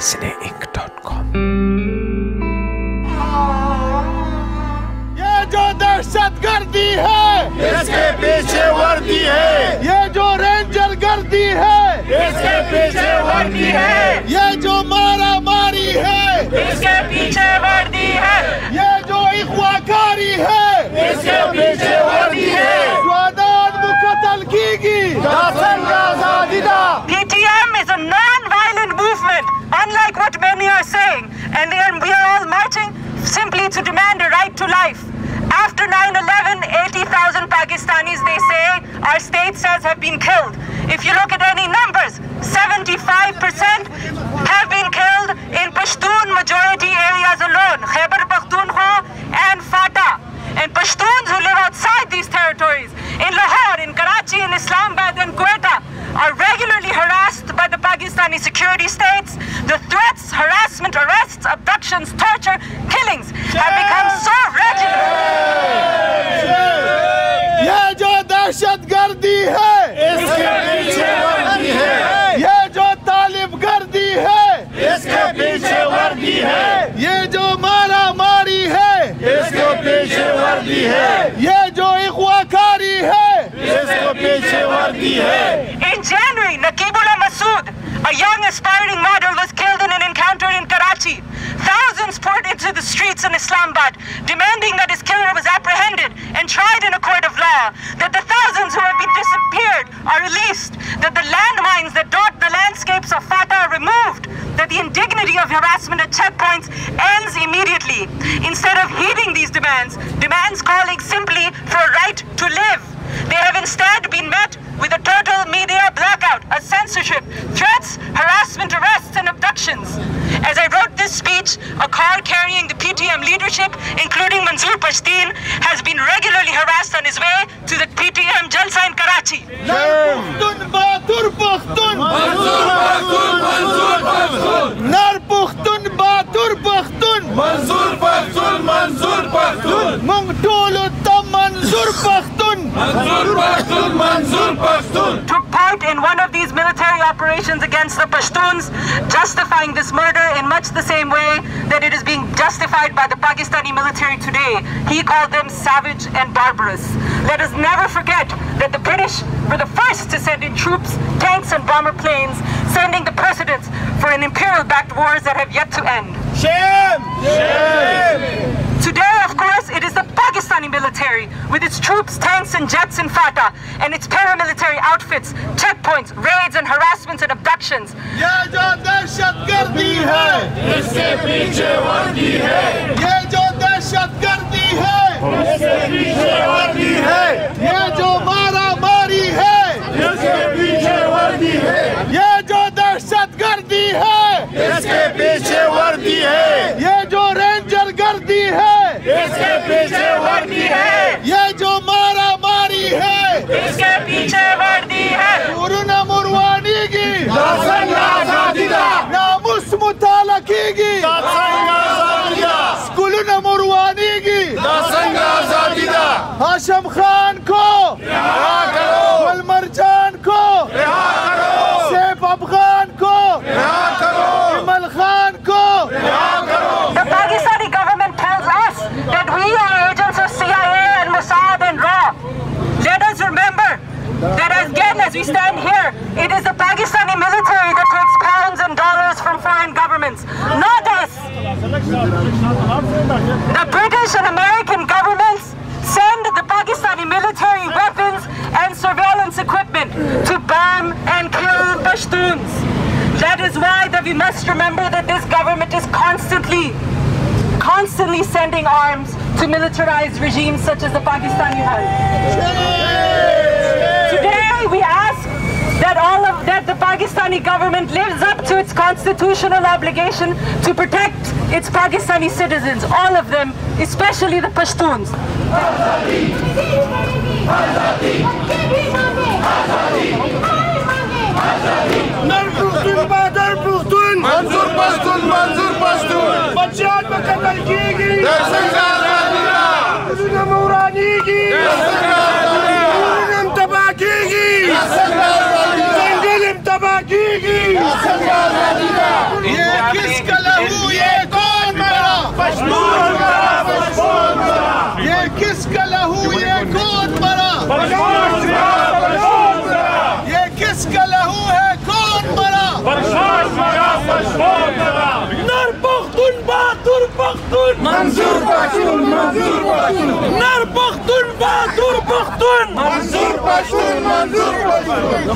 cineinc.com। ये जो दहशतगर्दी है इसके पीछे वर्दी है, ये जो रेंजर गर्दी है इसके पीछे वर्दी है, ये जो मारा मारी है इसके पीछे वर्दी है, ये जो इख्वाकारी है इसके पीछे वर्दी है। जो आदाद मुकतल कीगी PTM is a non-violent movement, unlike what many are saying, and we are all marching simply to demand a right to life. After 9/11, 80,000 Pakistanis, they say, our state says, have been killed. If you look at any numbers, 75% have been killed in Pashtun majority areas alone, Khyber Pakhtunkhwa and FATA. And Pashtuns who live outside these territories, in Lahore, in Karachi, in Islamabad and Quetta, are regularly harassed by the Pakistani security states. The threats, harassment, arrests, abductions, torture, killings have become so regular. ये जो दहशतगर्दी है इसके पीछे वर्दी है, ये जो तालिब गर्दी है इसके पीछे वर्दी है, ये जो मारा मारी है इसके पीछे वर्दी है, ये जो इख्वाकारी है इसके पीछे वर्दी है। In January, Naqibullah Masood, a young aspiring model, was killed in an encounter in Karachi. Thousands poured into the streets in Islamabad, demanding that his killer was apprehended and tried in a court of law, that the thousands who have been disappeared are released, that the landmines that dot the landscapes of FATA are removed, that the indignity of harassment at checkpoints ends immediately. Instead of heeding these demands calling simply for a right to live, they have instead been met with a total media blackout, a censorship, threats, harassment, arrests, and abductions. As I wrote this speech, a car carrying the PTM leadership, including Manzoor Pashtun, has been regularly harassed on his way to the PTM Jalsa in Karachi. Nar Bahadur Pakhtun, Nar Pakhtun Bahadur Pakhtun, मंजूर पख्तून, मंजूर Pakhtun, Mungtulu Tam Manzoor Pakhtun. मंजूर पख्तून, मंजूर Pakhtun. Took part in one of these military operations against the Pashtuns, justifying this murder in much the same way that it is being justified by the Pakistani military today. He called them savage and barbarous. Let us never forget that the British were the first to send in troops, tanks and bomber planes, sending the precedents for an imperial-backed wars that have yet to end. Shame! Today, of course, it is the Pakistani military with its troops, tanks and jets in FATA and its paramilitary outfits, checkpoints, raids and harassments and abductions. ये जो दहशतगर्दी है इसके पीछे वर्दी है, ये जो दहशतगर्दी है इसके पीछे वर्दी है, ये जो मारा मारी है इसके पीछे वर्दी है, ये जो दहशतगर्दी है इसके पीछे वर्दी है, ये जो रेंजर गर्दी है इसके पीछे वर्दी है, ये जो मारा मारी है इसके पीछे वर्दी है। उरुना मुरवानी की दसंगा आजादीदा, नामुस मुताला कीगी दसंगा आजादीदा, स्कूलना मुरवानी की दसंगा आजादीदा। हाशम खान को रिहा करो, गुलमरजान को रिहा करो, सैफ अफगान को रिहा करो, इमल खान को रिहा करो। The Pakistani government tells us that we are agents of CIA and Mossad and RAW. Let us remember that again, as we stand here, it is the Pakistani military that takes pounds and dollars from foreign governments, not us. The British and American governments send the Pakistani military weapons and surveillance equipment to bomb and kill Pashtuns. That is why we must remember that this government is constantly sending arms to militarized regimes such as the Pakistani one. Today we ask that the Pakistani government lives up to its constitutional obligation to protect its Pakistani citizens, all of them, especially the Pashtuns. मंजूर पश्तून, मंजूर पश्तून, बच्चान में कतल कीगी दसंगा आजादीदा, उरुना मुरवानी की दसंगा आजादीदा, उरुना तबाह कीगी दसंगा आजादीदा, जंगल तबाह कीगी दसंगा आजादीदा। ये Pashtun! Manzoor Pashtun! Manzoor Pashtun! Nar Pashtun! Bahadur Pashtun! Manzoor Pashtun! Manzoor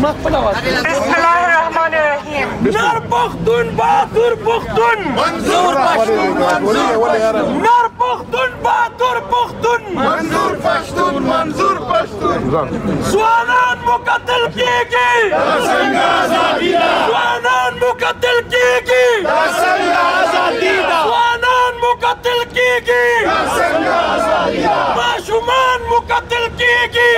Pashtun! Bismillahirrahmanirrahim. Nar Pashtun! Bahadur Pashtun! Manzoor Pashtun! Nar Pashtun! Bahadur Pashtun! Manzoor Pashtun! Manzoor Pashtun! Swanan muqaddal kiyegi! Swanan muqaddal kiyegi! Swanan muqaddal kiyegi! माशुमान मुकत्तल किएगी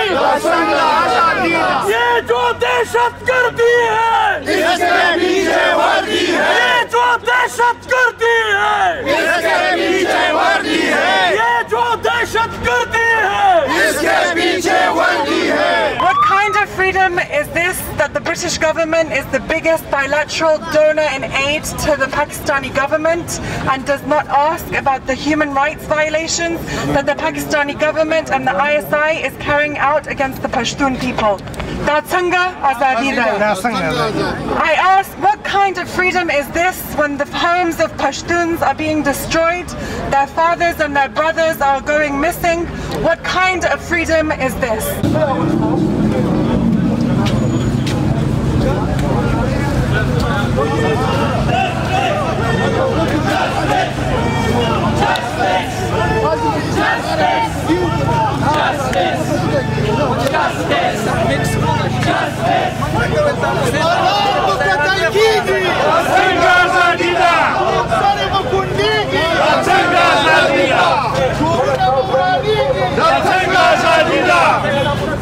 ये जो दहशतगर्दी है इसके पीछे वर्दी है ये जो दहशतगर्दी है इसके पीछे वर्दी है ये जो दहशतगर्दी है इसके पीछे वर्दी है What kind of freedom is this that the British government is the biggest bilateral donor in aid to the Pakistani government and does not ask about the human rights violations that the Pakistani government and the ISI is carrying out against the Pashtun people? Datsanga Azadida. I ask, what kind of freedom is this when the homes of Pashtuns are being destroyed, their fathers and their brothers are going missing? What kind of freedom is this?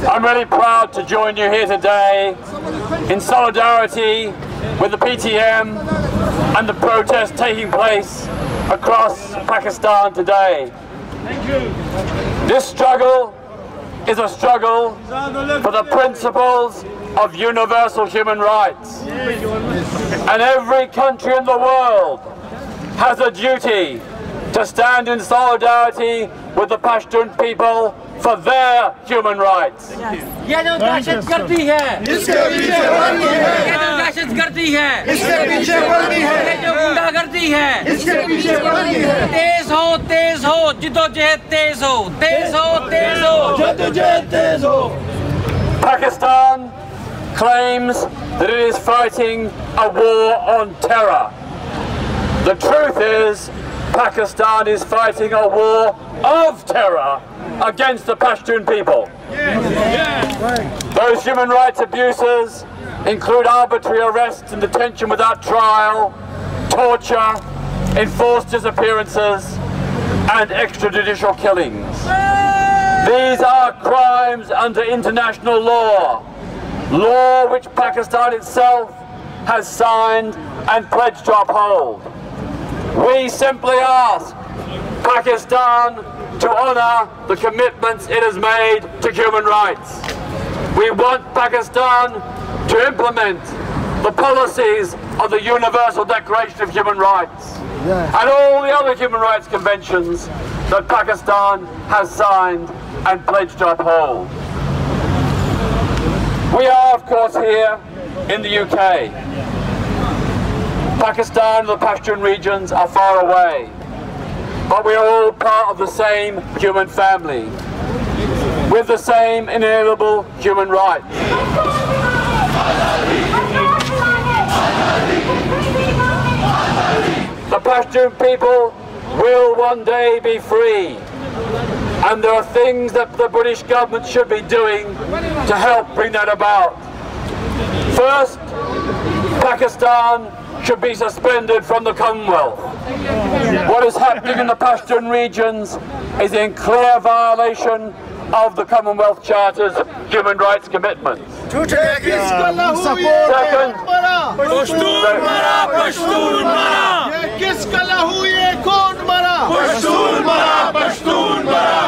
I'm really proud to join you here today in solidarity with the PTM and the protests taking place across Pakistan today. This struggle is a struggle for the principles of universal human rights. And every country in the world has a duty to stand in solidarity with the Pashtun people for their human rights. ये जो दहशतगर्दी है, इसके पीछे वर्दी है ये जो दहशतगर्दी है, इसके पीछे वर्दी है ये जो गुंडागर्दी है, इसके पीछे वर्दी है तेज हो, जिद्दोजहद तेज हो, तेज हो, जद्दोजहद तेज हो Pakistan claims that it is fighting a war on terror. The truth is, Pakistan is fighting a war of terror against the Pashtun people. Those human rights abuses include arbitrary arrests and detention without trial, torture, enforced disappearances, and extrajudicial killings. These are crimes under international law, law which Pakistan itself has signed and pledged to uphold. We simply ask Pakistan to honour the commitments it has made to human rights. We want Pakistan to implement the policies of the Universal Declaration of Human Rights and all the other human rights conventions that Pakistan has signed and pledged to uphold. We are, of course, here in the UK. Pakistan and the Pashtun regions are far away, but we are all part of the same human family, with the same inalienable human rights. The Pashtun people will one day be free, and there are things that the British government should be doing to help bring that about. First, Pakistan should be suspended from the Commonwealth. What is happening in the Pashtun regions is in clear violation of the Commonwealth Charter's human rights commitments. Second, Pashtun मरा पश्तून मरा ये किसका लहू ये कौन मरा पश्तून मरा पश्तून मरा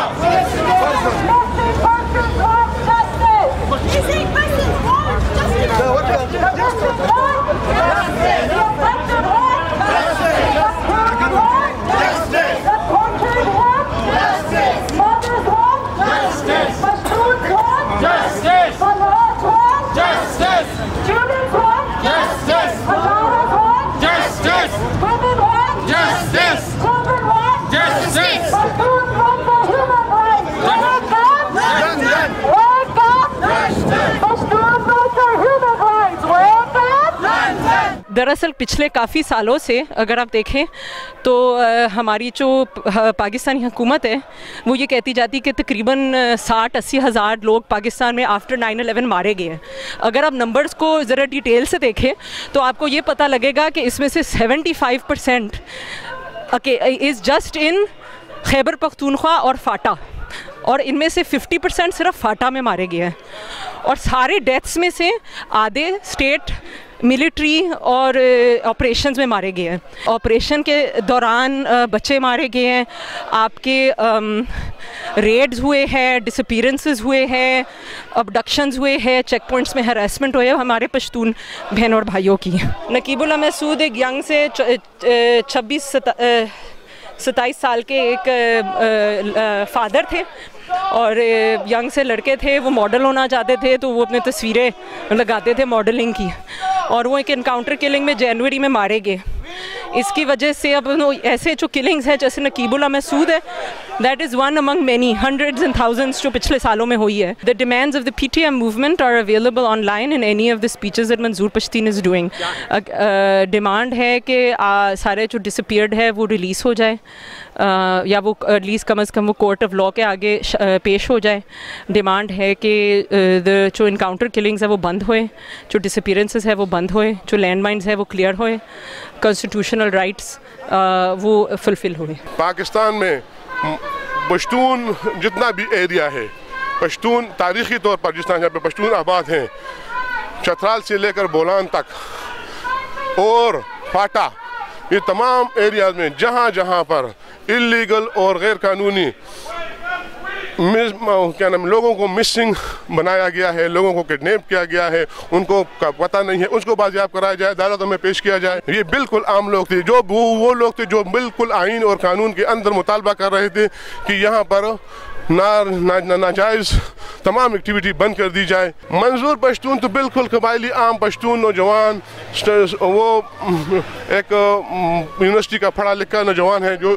Justice! दरअसल पिछले काफ़ी सालों से अगर आप देखें तो हमारी जो पाकिस्तानी हुकूमत है वो ये कहती जाती है कि तकरीबन 60-80 हज़ार लोग पाकिस्तान में आफ्टर 9/11 मारे गए हैं। अगर आप नंबर्स को ज़रा डिटेल से देखें तो आपको ये पता लगेगा कि इसमें से 75% is just in Khyber Pakhtunkhwa और फाटा, और इनमें से 50% सिर्फ फाटा में मारे गए हैं। और सारे डेथ्स में से आधे स्टेट मिलिट्री और ऑपरेशंस में मारे गए हैं। ऑपरेशन के दौरान बच्चे मारे गए हैं, आपके रेड्स हुए हैं, डिसअपीयरेंसेस हुए हैं, अबडक्शंस हुए हैं, चेक पॉइंट्स में हरासमेंट हुए हमारे पश्तून बहन और भाइयों की। नकीबुल्लाह महसूद एक यंग से 26-27 साल के एक फादर थे और यंग से लड़के थे, वो मॉडल होना चाहते थे, तो वो अपने तस्वीरें लगाते थे मॉडलिंग की, और वो एक इनकाउंटर किलिंग में जनवरी में मारे गए। इसकी वजह से अब ऐसे जो किलिंग्स हैं जैसे नकीबुल्लाह महसूद है, that is one among many hundreds and thousands जो पिछले सालों में हुई है। The demands of the PTM movement are available online in any of the speeches that Manzoor Pashteen is doing. Demand है कि सारे जो डिसअपीयर्ड है वो रिलीज़ हो जाए, या वो एटलीस्ट कम अज़ कम वो कोर्ट ऑफ लॉ के आगे पेश हो जाए। डिमांड है कि जो इनकाउंटर किलिंग्स है वो बंद होए, जो डिसअपीयरेंसेस है वो बंद होए, जो लैंड माइन्स है वो क्लियर होए, कॉन्स्टिट्यूशनल राइट्स वो फुलफिल हुए। पाकिस्तान में पश्तून जितना भी एरिया है, पश्तून तारीख़ी तौर पर जिस तरह यहाँ पे पश्तून आबाद हैं, चतराल से लेकर बोलान तक और फाटा, ये तमाम एरियाज में जहाँ जहाँ पर इल्लीगल और गैर कानूनी क्या नाम लोगों को मिसिंग बनाया गया है, लोगों को किडनैप किया गया है, उनको पता नहीं है, उसको बाजियाब कराया जाए, अदालतों में पेश किया जाए। ये बिल्कुल आम लोग थे, जो वो लोग थे जो बिल्कुल आइन और कानून के अंदर मुतालबा कर रहे थे कि यहाँ पर नाजायज़ तमाम एक्टिविटी बंद कर दी जाए। मंजूर पश्तून तो बिल्कुल कबायली आम पश्तून नौजवान, वो एक यूनिवर्सिटी का पढ़ा लिखा नौजवान है जो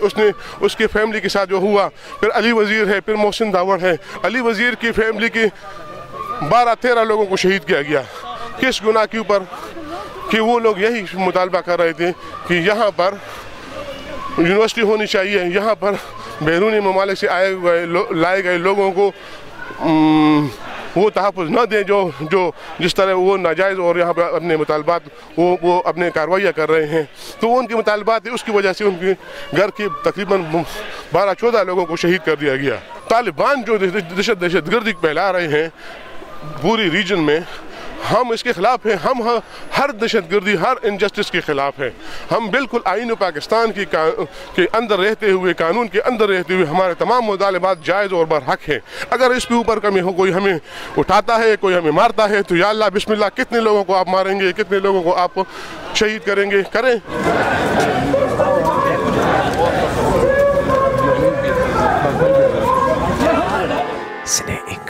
उसकी फैमिली के साथ जो हुआ, फिर अली वज़ीर है, फिर मोहसिन दावड़ है। अली वज़ीर की फैमिली के 12-13 लोगों को शहीद किया गया। किस गुनाह के ऊपर? कि वो लोग यही मुतालबा कर रहे थे कि यहाँ पर यूनिवर्सिटी होनी चाहिए, यहाँ पर बैरूनी ममालिक से लाए गए लोगों को वो तहफ़्फ़ुज़ न दें जो जिस तरह वो नाजायज़ और यहाँ पर अपने मुतालबात वो अपने कार्रवाइयाँ कर रहे हैं। तो वो उनके मुतालबात है, उसकी वजह से उनके घर के तकरीबन 12-14 लोगों को शहीद कर दिया गया। तालिबान जो दहशतगर्दी फैला रहे हैं पूरी रीजन में, हम इसके ख़िलाफ़ हैं। हम हर दहशतगर्दी, हर इनजस्टिस के ख़िलाफ़ हैं। हम बिल्कुल आइन पाकिस्तान के अंदर रहते हुए, कानून के अंदर रहते हुए हमारे तमाम मुतालबात जायज़ और बरहक हैं। अगर इसके ऊपर कमी हो, कोई हमें उठाता है, कोई हमें मारता है, तो या अल्लाह बिस्मिल्लाह, कितने लोगों को आप मारेंगे, कितने लोगों को आप शहीद करेंगे, करें। Sine